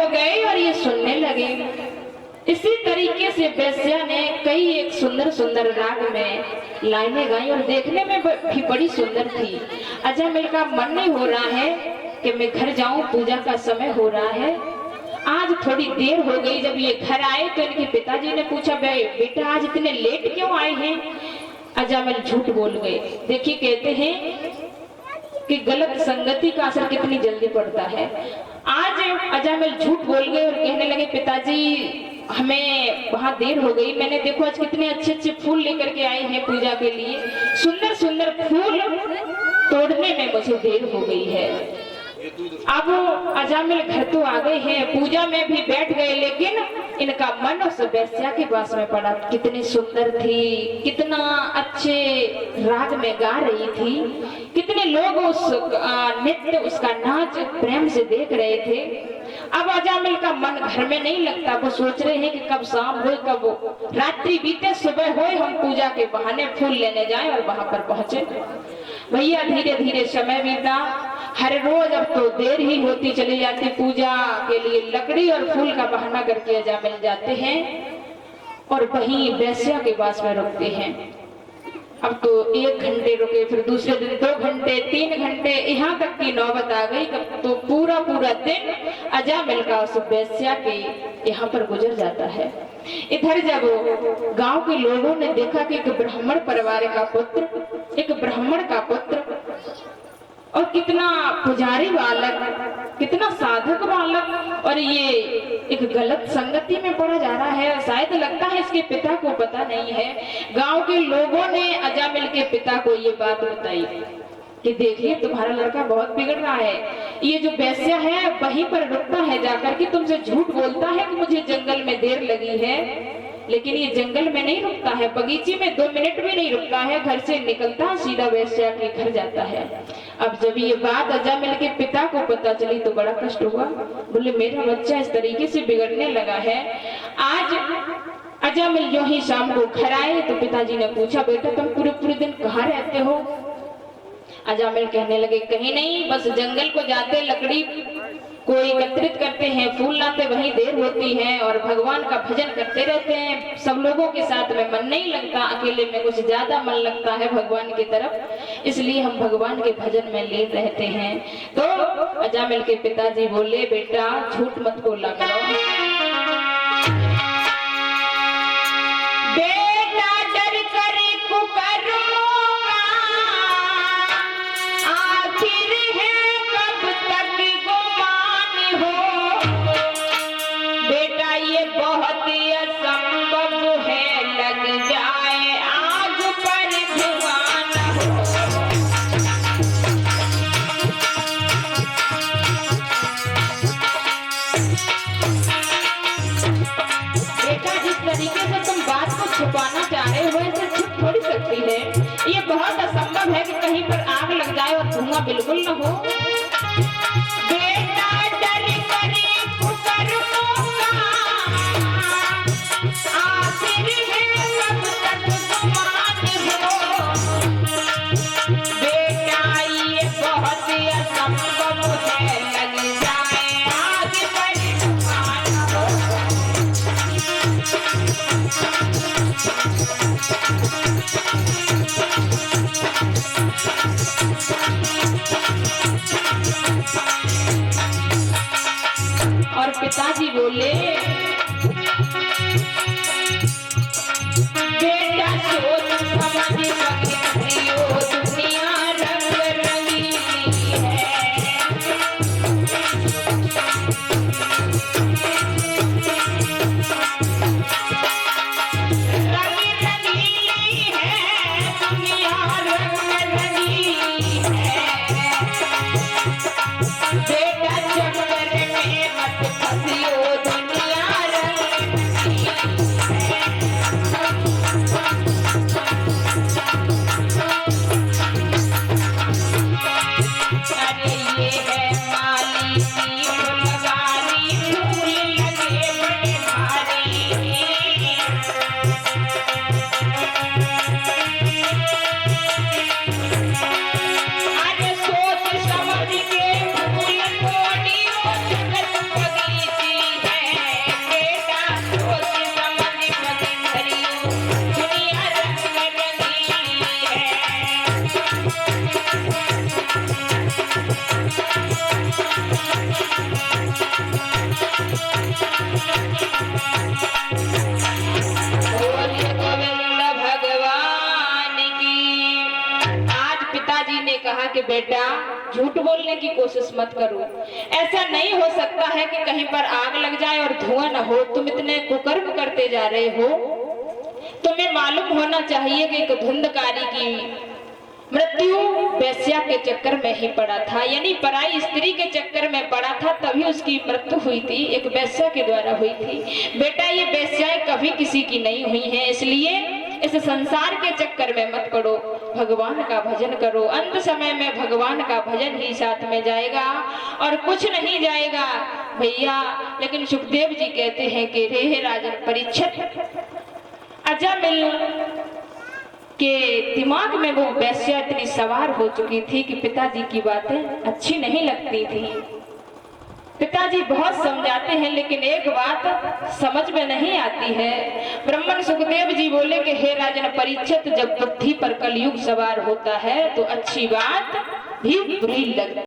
हो गए और ये सुनने लगे। इसी तरीके से वेश्या ने कई एक सुंदर सुंदर राग में लाइनें गाई और देखने में भी बड़ी सुंदर थी। अजामिल का मन नहीं हो रहा है कि मैं घर जाऊं, पूजा का समय हो रहा है। आज थोड़ी देर हो गई। जब ये घर आए तो इनके पिताजी ने पूछा, बेटा आज इतने लेट क्यों आए हैं? अजामिल झूठ बोल गए। देखिए कहते हैं कि गलत संगति का असर कितनी जल्दी पड़ता है। आज अजामिल झूठ बोल गए और कहने लगे, पिताजी हमें वहां देर हो गई। मैंने देखो आज कितने अच्छे अच्छे फूल लेकर के आए हैं पूजा के लिए। सुंदर सुंदर फूल तोड़ने में मुझे देर हो गई है। अब अजामिल घर तो आ गए हैं, पूजा में भी बैठ गए, लेकिन इनका मन उस वेश्या के पास में पड़ा। कितनी सुंदर थी, कितना अच्छे राग में गा रही थी, कितने लोग उस नृत्य, उसका नाच प्रेम से देख रहे थे। अब अजामिल का मन घर में नहीं लगता। वो सोच रहे हैं कि कब शाम हो, कब रात्रि बीते, सुबह हो, हम पूजा के बहाने फूल लेने जाएं और वहां पर पहुंचे। भैया धीरे धीरे समय बीता। हर रोज अब तो देर ही होती चली जाती। पूजा के लिए लकड़ी और फूल का बहाना करके अजामिल जाते हैं और वहीं वेश्या के पास में रुकते हैं। अब तो 1 घंटे रुके, फिर दूसरे दिन 2 घंटे, 3 घंटे, यहाँ तक की नौबत आ गई। तो पूरा पूरा दिन अजामिल का उस वेश्या के यहाँ पर गुजर जाता है। इधर जब गांव के लोगों ने देखा कि एक ब्राह्मण परिवार का पुत्र, एक ब्राह्मण का पुत्र और कितना पुजारी बालक, कितना साधक बालक, और ये एक गलत संगति में पड़ा जा रहा है। शायद लगता है इसके पिता को पता नहीं है। गांव के लोगों ने अजामिल के पिता को ये बात बताई कि देखिए तुम्हारा लड़का बहुत बिगड़ रहा है। ये जो वेश्या है वहीं पर रुकता है जाकर के, तुमसे झूठ बोलता है कि मुझे जंगल में देर लगी है, लेकिन ये जंगल में नहीं रुकता है, बगीचे में 2 मिनट भी नहीं रुकता है, घर से निकलता है सीधा वेश्या के घर जाता है। अब जब ये बात अजामिल के पिता को पता चली तो बड़ा कष्ट हुआ। बोले मेरा बच्चा इस तरीके से बिगड़ने लगा है। आज अजामिल जो ही शाम को घर आए तो पिताजी ने पूछा, बेटा तुम पूरे पूरे दिन कहाँ रहते हो? अजामिल कहने लगे, कहीं नहीं, बस जंगल को जाते, लकड़ी को एकत्रित करते हैं, फूल लाते, वहीं देर होती है और भगवान का भजन करते रहते हैं। सब लोगों के साथ में मन नहीं लगता, अकेले में कुछ ज्यादा मन लगता है भगवान की तरफ, इसलिए हम भगवान के भजन में लीन रहते हैं। तो अजामिल के पिताजी बोले, बेटा झूठ मत बोला करो। छुपाना चाह रहे हो, इसे छुप थोड़ी सकती है। ये बहुत असंभव है कि कहीं पर आग लग जाए और धुआं बिल्कुल न हो। बेटा डर करे पुकार होगा, आखिर है कब तक गुमान हो। बेटा ये बहुत असंभव है, लग जाए आग पर धुआं हो। और पिताजी बोले, बेटा सोच समझ सकियो, दुनिया रंग रंगीली है। रंग रंगीली है, दुनिया रंग रंगीली है। बेटा चक्कर में मत फंसियो, दुनिया रंगीली है। बेटा झूठ बोलने की कोशिश मत करो, ऐसा नहीं हो सकता है कि कहीं पर आग लग जाए और धुआं न हो। तुम इतने कुकर्म करते जा रहे हो। तुम्हें मालूम होना चाहिए कि एक धुंधकारी की मृत्यु वेश्या के चक्कर में ही पड़ा था, यानी पराई स्त्री के चक्कर में पड़ा था, तभी उसकी मृत्यु हुई थी, एक वेश्या के द्वारा हुई थी। बेटा ये वेश्याएं कभी किसी की नहीं हुई हैं, इसलिए इस संसार के चक्कर में मत पड़ो, भगवान का भजन करो। अंत समय में भगवान का भजन ही साथ में जाएगा और कुछ नहीं जाएगा भैया। लेकिन सुखदेव जी कहते हैं कि रे राजन परीक्षित, अजामिल के दिमाग में वो वेश्या इतनी सवार हो चुकी थी कि पिताजी की बातें अच्छी नहीं लगती थी। पिताजी बहुत समझाते हैं लेकिन एक बात समझ में नहीं आती है। ब्राह्मण सुखदेव जी बोले कि हे राजन परीक्षित, जब बुद्धि पर कलयुग सवार होता है तो अच्छी बात भी बुरी लगती